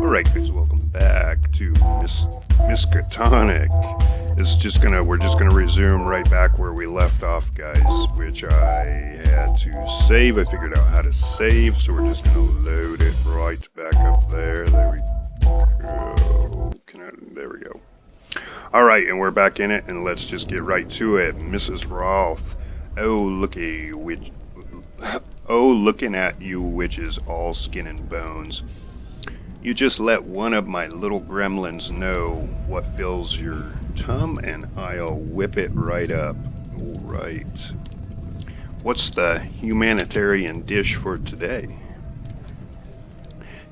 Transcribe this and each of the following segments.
Alright guys, welcome back to Miskatonic. We're just gonna resume right back where we left off, guys, which I had to save. I figured out how to save, so we're just gonna load it right back up there. There we go. There we go. Alright, and we're back in it, and let's just get right to it. Mrs. Roth. Looking at you witches, all skin and bones. You just let one of my little gremlins know what fills your tum, and I'll whip it right up. Alright. What's the humanitarian dish for today?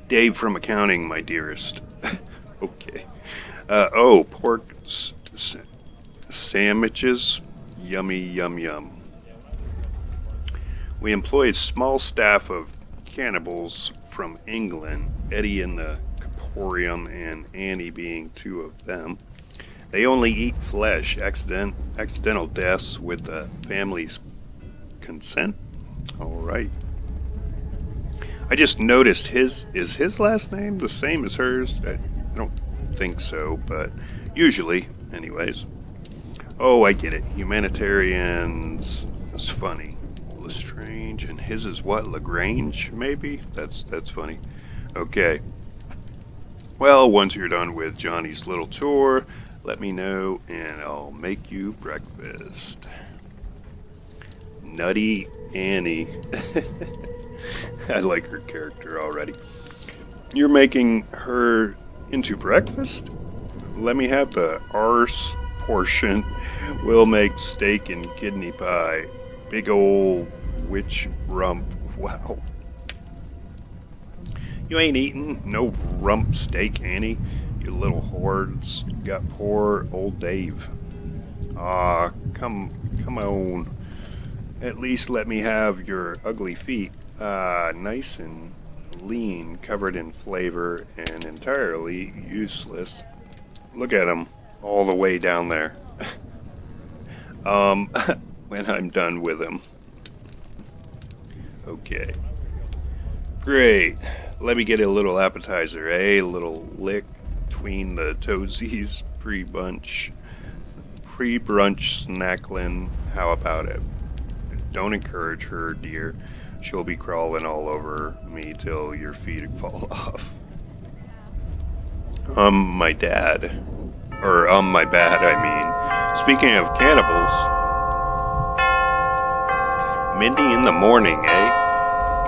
Dave from accounting, my dearest. Okay. Pork sandwiches. Yummy, yum, yum. We employed a small staff of cannibals from England, Eddie in the Caporium and Annie being two of them. They only eat flesh, accidental deaths with the family's consent. Alright. I just noticed is his last name the same as hers? I don't think so, but usually, anyways. Oh, I get it. Humanitarians is funny. Lestrange, and his is what? Lagrange, maybe? That's funny. Okay. Well, once you're done with Johnny's little tour, let me know and I'll make you breakfast. Nutty Annie. I like her character already. You're making her into breakfast? Let me have the arse portion. We'll make steak and kidney pie. Big old witch rump. Wow. You ain't eating no rump steak, Annie. You little hordes. Got poor old Dave. Ah, come on. At least let me have your ugly feet. Nice and lean, covered in flavor, and entirely useless. Look at them, all the way down there. When I'm done with him. Okay. Great. Let me get a little appetizer, eh? A little lick between the toesies. Pre-brunch snacklin'. How about it? Don't encourage her, dear. She'll be crawling all over me till your feet fall off. My dad. Or, my bad, I mean. Speaking of cannibals... Mindy in the morning, eh?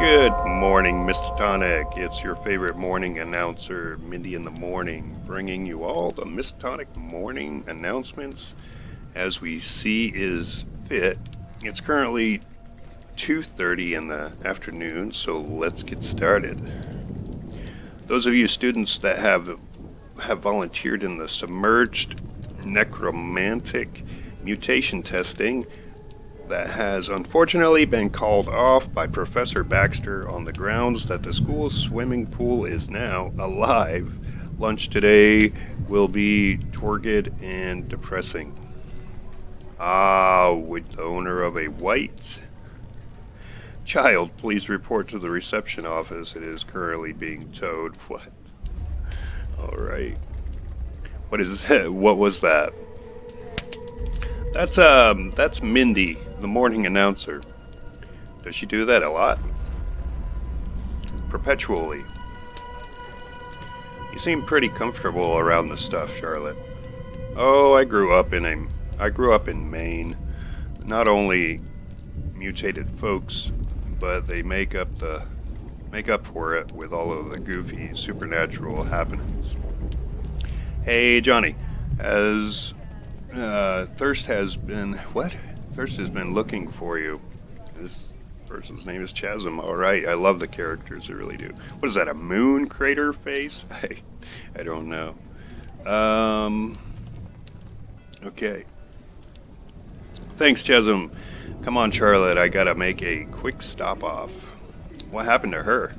Good morning, Mr. Tonic. It's your favorite morning announcer, Mindy in the morning, bringing you all the Miskatonic morning announcements as we see is fit. It's currently 2:30 in the afternoon, so let's get started. Those of you students that have volunteered in the submerged necromantic mutation testing that has unfortunately been called off by Professor Baxter on the grounds that the school's swimming pool is now alive. Lunch today will be turgid and depressing. With the owner of a white child, please report to the reception office. It is currently being towed. What? Alright. What was that? That's Mindy, the morning announcer. Does she do that a lot? Perpetually. You seem pretty comfortable around this stuff, Charlotte. Oh, I grew up in Maine. Not only mutated folks, but they make up for it with all of the goofy supernatural happenings. Hey, Johnny, Thirst has been looking for you. This person's name is Chasm. Alright, I love the characters, I really do. What is that, a moon crater face? I don't know. Okay. Thanks, Chasm. Come on, Charlotte, I gotta make a quick stop off. What happened to her?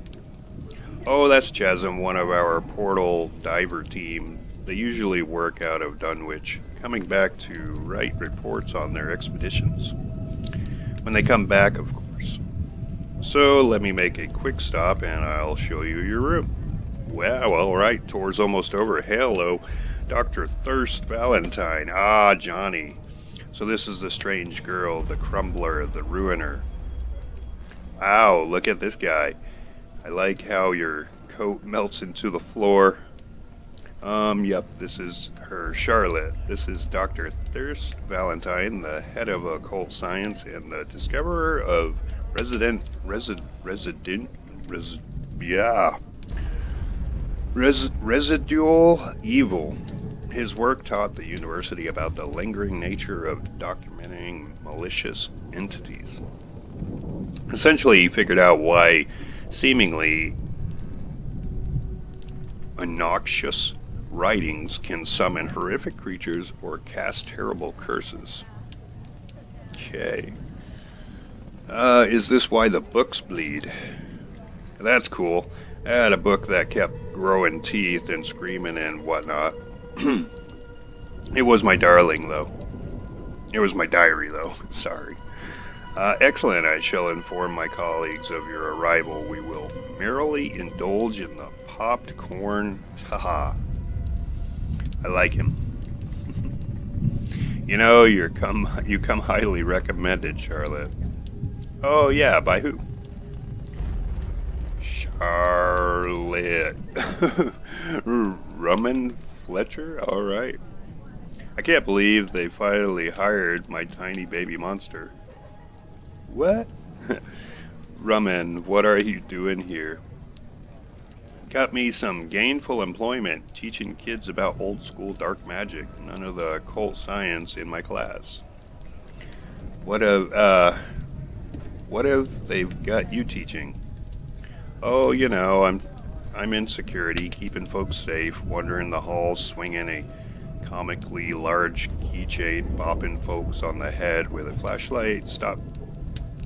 Oh, that's Chasm, one of our portal diver team. They usually work out of Dunwich, coming back to write reports on their expeditions. When they come back, of course. So let me make a quick stop and I'll show you your room. Well, all right. Tour's almost over. Hello, Dr. Thirst Valentine. Ah, Johnny. So this is the strange girl, the crumbler, the ruiner. Wow, look at this guy. I like how your coat melts into the floor. Yep, this is her, Charlotte. This is Dr. Thirst Valentine, the head of occult science and the discoverer of resident, res, yeah, residual evil. His work taught the university about the lingering nature of documenting malicious entities. Essentially, he figured out why seemingly innoxious writings can summon horrific creatures or cast terrible curses. Okay. Is this why the books bleed? That's cool. I had a book that kept growing teeth and screaming and whatnot. It was my darling, though. It was my diary, though. Sorry. Excellent. I shall inform my colleagues of your arrival. We will merrily indulge in the popped corn. Haha. I like him. You come highly recommended, Charlotte. Oh yeah, by who? Charlotte. Rumman Fletcher? Alright. I can't believe they finally hired my tiny baby monster. What? Rumman, what are you doing here? Got me some gainful employment teaching kids about old school dark magic. None of the occult science in my class. What have they've got you teaching? Oh, I'm in security, keeping folks safe, wandering the halls, swinging a comically large keychain, bopping folks on the head with a flashlight,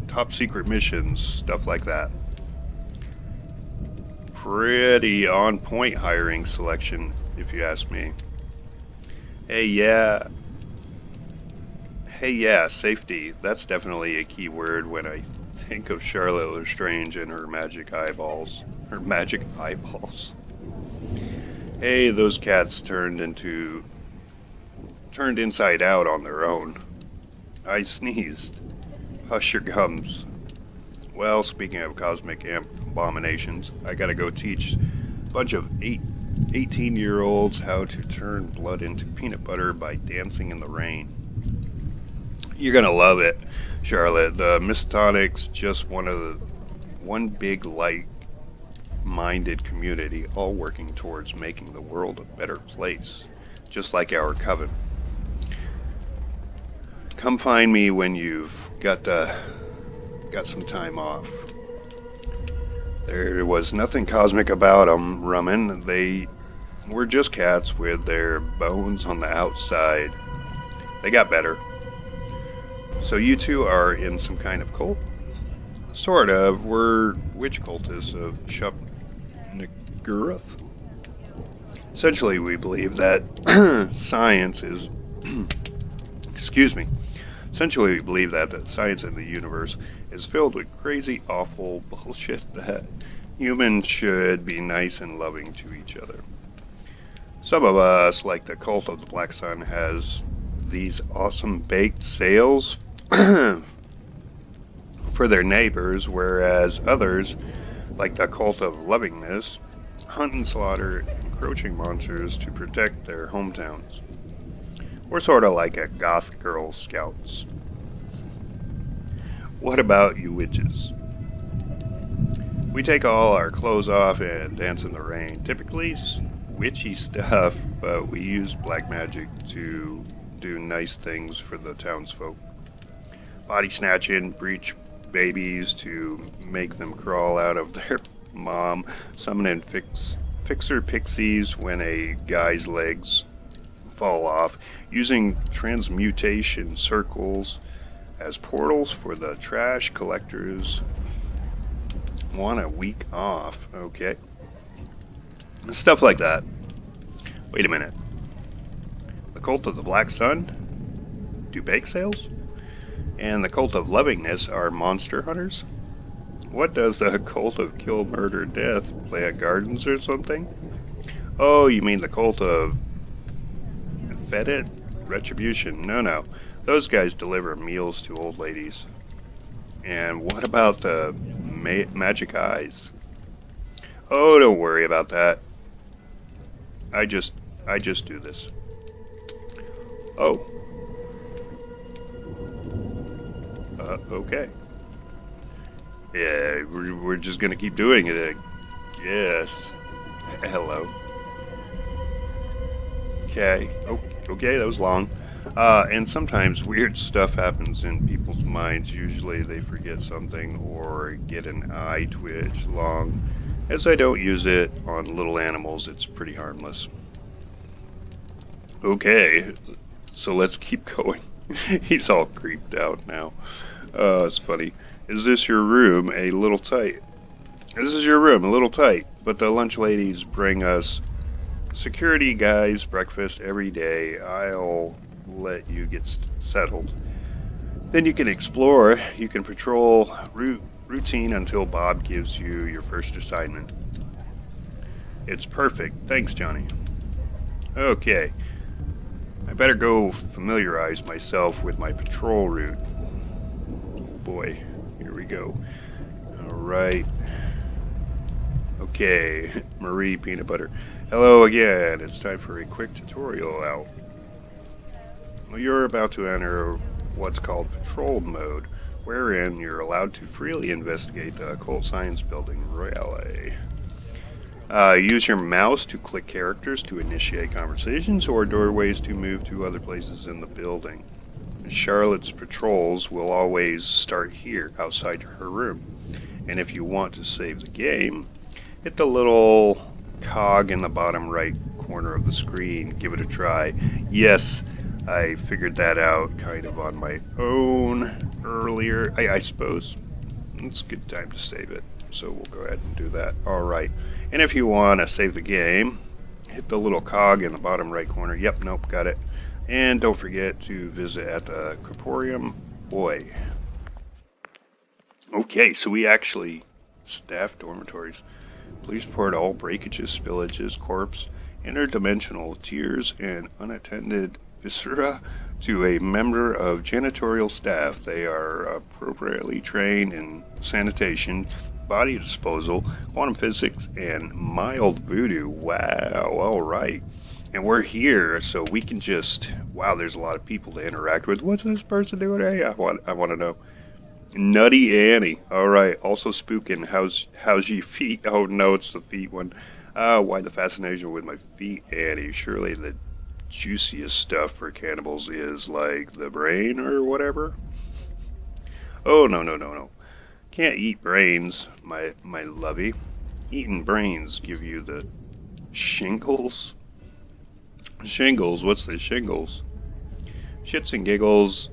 top secret missions, stuff like that. Pretty on point hiring selection, if you ask me. Hey, yeah, safety. That's definitely a key word when I think of Charlotte Lestrange and her magic eyeballs. Hey, those cats turned inside out on their own. I sneezed. Hush your gums. Well, speaking of cosmic abominations, I gotta go teach a bunch of 18-year-olds how to turn blood into peanut butter by dancing in the rain. You're gonna love it, Charlotte. The Miskatonic's just one big like-minded community, all working towards making the world a better place, just like our coven. Come find me when you've got some time off. There was nothing cosmic about them, Rumman. They were just cats with their bones on the outside. They got better. So you two are in some kind of cult? Sort of. We're witch cultists of Shub-Nigurath. Essentially, we believe that science is... excuse me. Essentially, we believe that the science in the universe is filled with crazy, awful bullshit that humans should be nice and loving to each other. Some of us, like the cult of the Black Sun, has these awesome baked sales for their neighbors, whereas others, like the cult of Lovingness, hunt and slaughter encroaching monsters to protect their hometowns. We're sort of like a goth girl scouts. What about you witches? We take all our clothes off and dance in the rain. Typically witchy stuff, but we use black magic to do nice things for the townsfolk. Body snatching, breach babies to make them crawl out of their mom, summoning fixer pixies when a guy's legs fall off, using transmutation circles as portals for the trash collectors. Want a week off, okay. Stuff like that. Wait a minute. The cult of the Black Sun do bake sales? And the cult of Lovingness are monster hunters? What does the cult of kill, murder, death plant gardens or something? Oh, you mean the cult of fed it? Retribution? No, no. Those guys deliver meals to old ladies. And what about the magic eyes? Oh, don't worry about that. I just, I just do this. Oh, okay. Yeah, we're just gonna keep doing it, I guess. Hello. Okay. Okay, that was long. And sometimes weird stuff happens in people's minds. Usually they forget something or get an eye twitch long. As I don't use it on little animals, it's pretty harmless. Okay, so let's keep going. He's all creeped out now. It's funny. Is this your room? A little tight. This is your room, a little tight. But the lunch ladies bring us security guys breakfast every day. I'll let you get settled. Then you can explore. You can patrol routine until Bob gives you your first assignment. It's perfect. Thanks, Johnny. Okay. I better go familiarize myself with my patrol route. Boy, here we go. Alright. Okay, Marie Peanut Butter. Hello again. It's time for a quick tutorial out. Well, you're about to enter what's called patrol mode, wherein you're allowed to freely investigate the occult science building royale. Use your mouse to click characters to initiate conversations or doorways to move to other places in the building. Charlotte's patrols will always start here, outside her room. And if you want to save the game, hit the little cog in the bottom right corner of the screen. Give it a try. Yes, I figured that out kind of on my own earlier. I suppose it's a good time to save it. So we'll go ahead and do that. Alright. And if you want to save the game, hit the little cog in the bottom right corner. Yep, nope, got it. And don't forget to visit at the Corporeum Boy. Okay, so we actually staff dormitories. Please report all breakages, spillages, corpse, interdimensional tears, and unattended viscera to a member of janitorial staff. They are appropriately trained in sanitation, body disposal, quantum physics, and mild voodoo. Wow, alright. And we're here, so we can just... Wow, there's a lot of people to interact with. What's this person doing? Hey, I want to know. Nutty Annie. Alright, also spooking. How's your feet? Oh no, it's the feet one. Why the fascination with my feet, Annie? Surely the juiciest stuff for cannibals is like the brain or whatever? Oh no, no, no, no. Can't eat brains, my lovey. Eating brains give you the shingles? Shingles? What's the shingles? Shits and giggles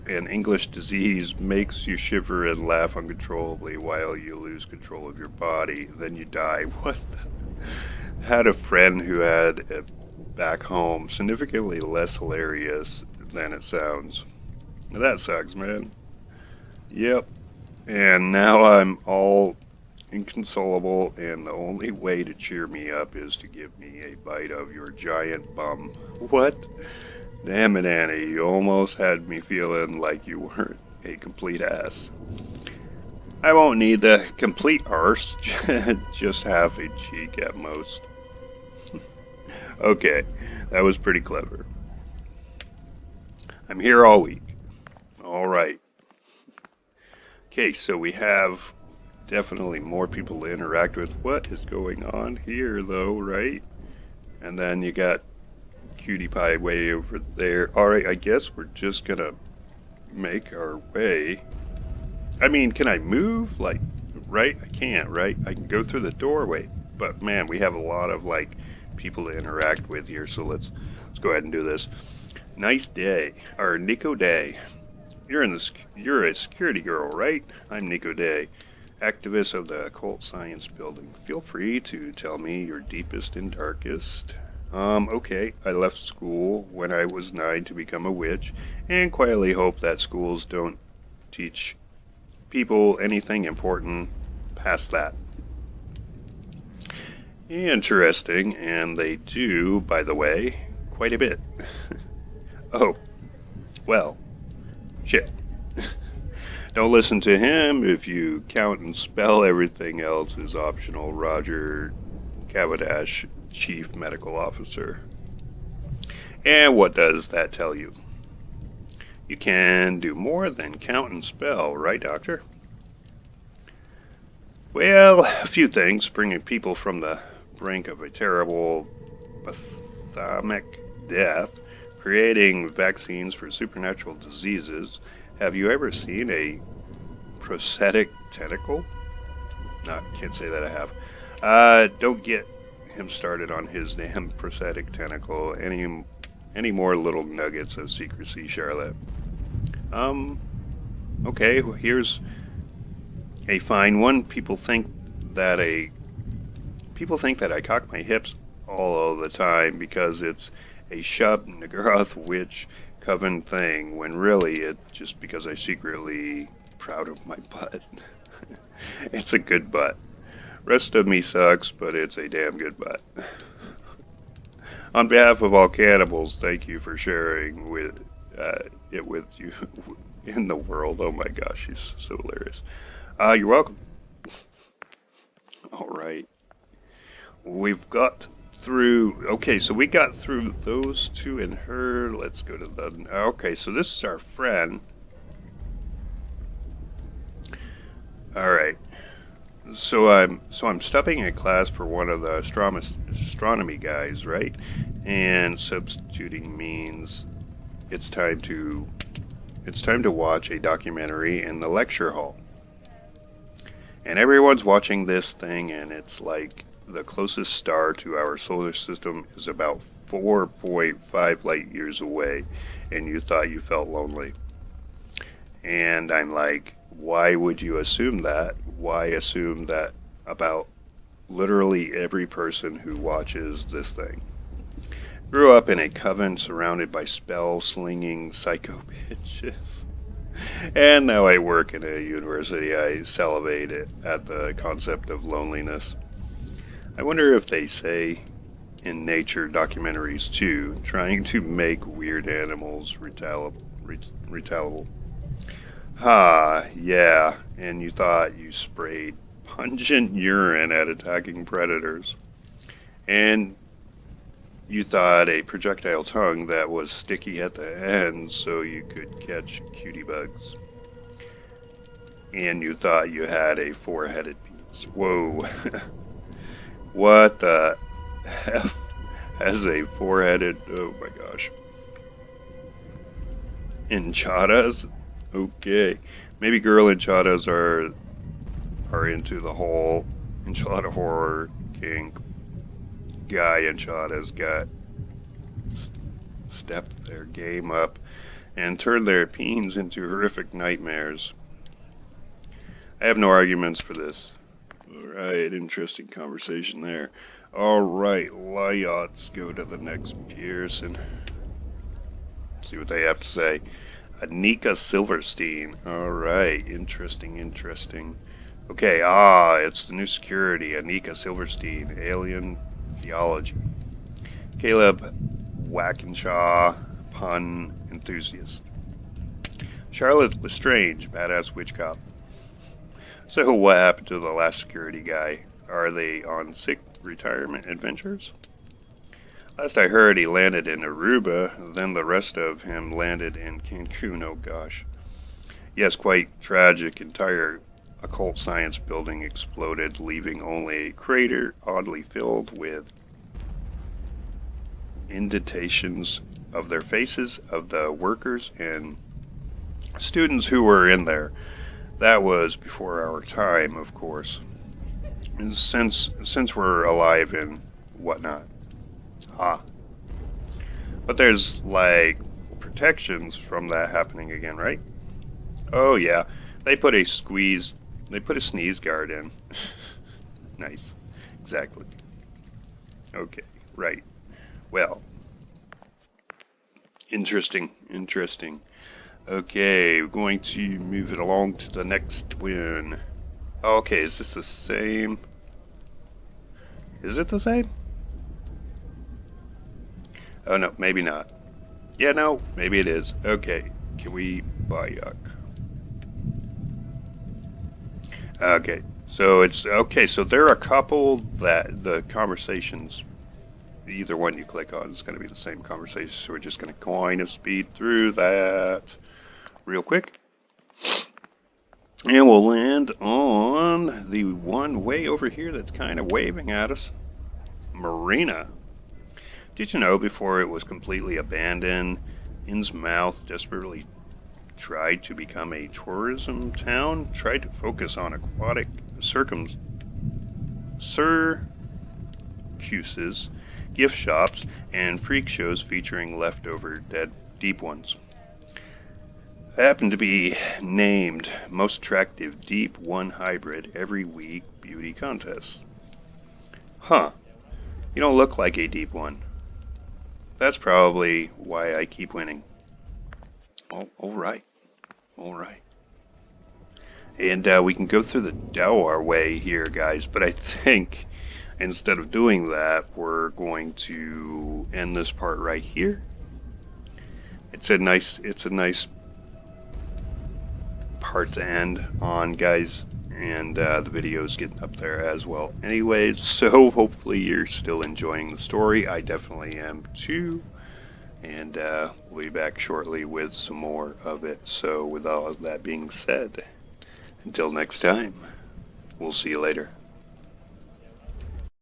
and English disease makes you shiver and laugh uncontrollably while you lose control of your body. Then you die. What? Had a friend who had it back home, significantly less hilarious than it sounds. That sucks, man. Yep. And now I'm all inconsolable, and the only way to cheer me up is to give me a bite of your giant bum. What? Damn it, Annie, you almost had me feeling like you weren't a complete ass. I won't need the complete arse, just half a cheek at most. Okay, that was pretty clever. I'm here all week. Alright. Okay, so we have definitely more people to interact with. What is going on here, though, right? And then you got Cutie Pie way over there. Alright, I guess we're just gonna make our way. I mean, can I move? Like, right? I can't, right? I can go through the doorway. But man, we have a lot of like people to interact with here, so let's go ahead and do this. Nice day. Or Nico Day. You're a security girl, right? I'm Nico Day, activist of the occult science building. Feel free to tell me your deepest and darkest. Okay, I left school when I was 9 to become a witch, and quietly hope that schools don't teach people anything important past that. Interesting, and they do, by the way, quite a bit. Oh, well, shit. Don't listen to him. If you count and spell, everything else is optional. Roger Cavadash, Chief Medical Officer. And what does that tell you? You can do more than count and spell, right, Doctor? Well, a few things. Bringing people from the brink of a terrible bathymic death, creating vaccines for supernatural diseases. Have you ever seen a prosthetic tentacle? No, can't say that I have. Don't get him started on his damn prosthetic tentacle. Any more little nuggets of secrecy, Charlotte? Okay, well, here's a fine one. People think that I cock my hips all the time because it's a Shub Nagaroth witch coven thing, when really it's just because I secretly proud of my butt. It's a good butt. Rest of me sucks, but it's a damn good butt. On behalf of all cannibals, thank you for sharing it with you in the world. Oh my gosh, she's so hilarious. You're welcome. All right. We've got through. Okay, so we got through those two and her. Let's go to the. Okay, so this is our friend. All right. So I'm studying a class for one of the astronomy guys, right? And substituting means it's time to watch a documentary in the lecture hall. And everyone's watching this thing, and it's like the closest star to our solar system is about 4.5 light years away, and you thought you felt lonely. And I'm like, why would you assume that? Why assume that about literally every person who watches this thing? Grew up in a coven surrounded by spell-slinging psycho bitches. And now I work in a university. I salivate at the concept of loneliness. I wonder if they say in nature documentaries too, trying to make weird animals retaliable. Yeah, and you thought you sprayed pungent urine at attacking predators. And you thought a projectile tongue that was sticky at the end so you could catch cutie bugs. And you thought you had a four-headed penis. Whoa. What the F has a four-headed... Oh my gosh. Enchiladas? Okay. Maybe girl enchiladas are into the whole enchilada horror kink. Guy enchiladas got stepped their game up and turned their peens into horrific nightmares. I have no arguments for this. Alright, interesting conversation there. Alright, let's go to the next Pearson. See what they have to say. Anika Silverstein. Alright, interesting. Okay, it's the new security, Anika Silverstein, Alien Theology. Caleb Wackenshaw, pun enthusiast. Charlotte Lestrange, badass witch cop. So what happened to the last security guy? Are they on sick retirement adventures? Last I heard, he landed in Aruba, then the rest of him landed in Cancun. Oh gosh. Yes, quite tragic. Entire occult science building exploded, leaving only a crater oddly filled with indentations of their faces of the workers and students who were in there. That was before our time, of course. And since we're alive and whatnot. But there's like protections from that happening again, right? Oh yeah. They put a sneeze guard in. Nice. Exactly. Okay, right. Well. Interesting. Okay, we're going to move it along to the next one. Okay, is this the same? Is it the same? Oh no, maybe not. Yeah, no, maybe it is. Okay, can we buy yuck? Okay, so it's okay. So there are a couple that the conversations, either one you click on, is going to be the same conversation. So we're just going to kind of speed through that real quick, and we'll land on the one way over here that's kind of waving at us, Marina. Did you know before it was completely abandoned, Innsmouth desperately tried to become a tourism town, tried to focus on aquatic circuses, gift shops, and freak shows featuring leftover dead deep ones. Happened to be named Most Attractive Deep One Hybrid every week beauty contest. Huh, you don't look like a deep one. That's probably why I keep winning. Oh, alright, alright. And we can go through the Delaware way here, guys, but I think instead of doing that, we're going to end this part right here. It's a nice part to end on, guys, and the video's getting up there as well. Anyways, so hopefully you're still enjoying the story. I definitely am too, and we'll be back shortly with some more of it. So with all of that being said, until next time, we'll see you later.